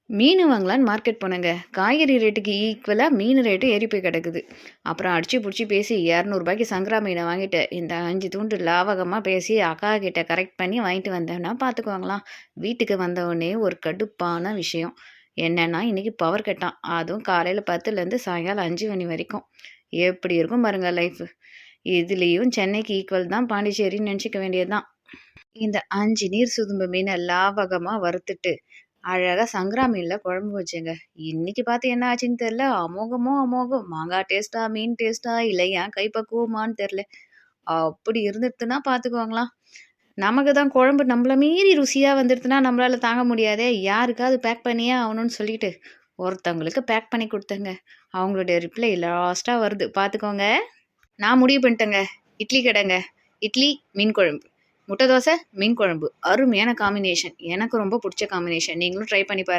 மீன் வாங்கலான்னு மார்க்கெட் போனேங்க. காய்கறி ரேட்டுக்கு ஈக்குவலா மீன் ரேட்டு ஏறி போய் கிடக்குது. அப்புறம் அடிச்சு புடிச்சு பேசி ரூ. 200க்கு சங்கரா மீனை வாங்கிட்டு, இந்த 5 துண்டு லாவகமா பேசி அக்கா கிட்ட கரெக்ட் பண்ணி வாங்கிட்டு வந்தேன்னா பார்த்துக்குவாங்களாம். வீட்டுக்கு வந்த உடனே ஒரு கடுப்பான விஷயம். என்னன்னா, இன்னைக்கு பவர் கட்டாம். அதுவும் காலையில 10லேருந்து சாயங்காலம் 5 மணி வரைக்கும். எப்படி இருக்கும் பாருங்க லைஃப். இதுலயும் சென்னைக்கு ஈக்குவல் தான் பாண்டிச்சேரின்னு நினச்சிக்க வேண்டியது தான். இந்த 5 நீர் சுதும்பு மீனை லாவகமா வறுத்துட்டு அழகா சங்கரா மீன்ல குழம்பு வச்சேங்க. இன்னைக்கு பார்த்து என்ன ஆச்சுன்னு தெரியல. அமோகமோ அமோகம். மாங்காய் டேஸ்ட்டா, மீன் டேஸ்ட்டா, இல்ல என் கைப்பக்குவமான்னு தெரியல. அப்படி இருந்துடுத்துன்னா பார்த்துக்கோங்களாம். நமக்கு தான் குழம்பு நம்மள மீறி ருசியா வந்துடுத்துன்னா நம்மளால தாங்க முடியாதே. யாருக்காவது பேக் பண்ணியே ஆகணும்னு சொல்லிட்டு ஒருத்தவங்களுக்கு பேக் பண்ணி கொடுத்தேங்க. அவங்களுடைய ரிப்ளை லாஸ்ட்டா வருது பார்த்துக்கோங்க. நான் முடிவு பண்ணிட்டேங்க. இட்லி கடைங்க. இட்லி, மீன் குழம்பு. முட்டை தோசை, மீன் குழம்பு. அருமையான காம்பினேஷன். எனக்கு ரொம்ப பிடிச்ச காம்பினேஷன். நீங்களும் ட்ரை பண்ணி பாருங்க.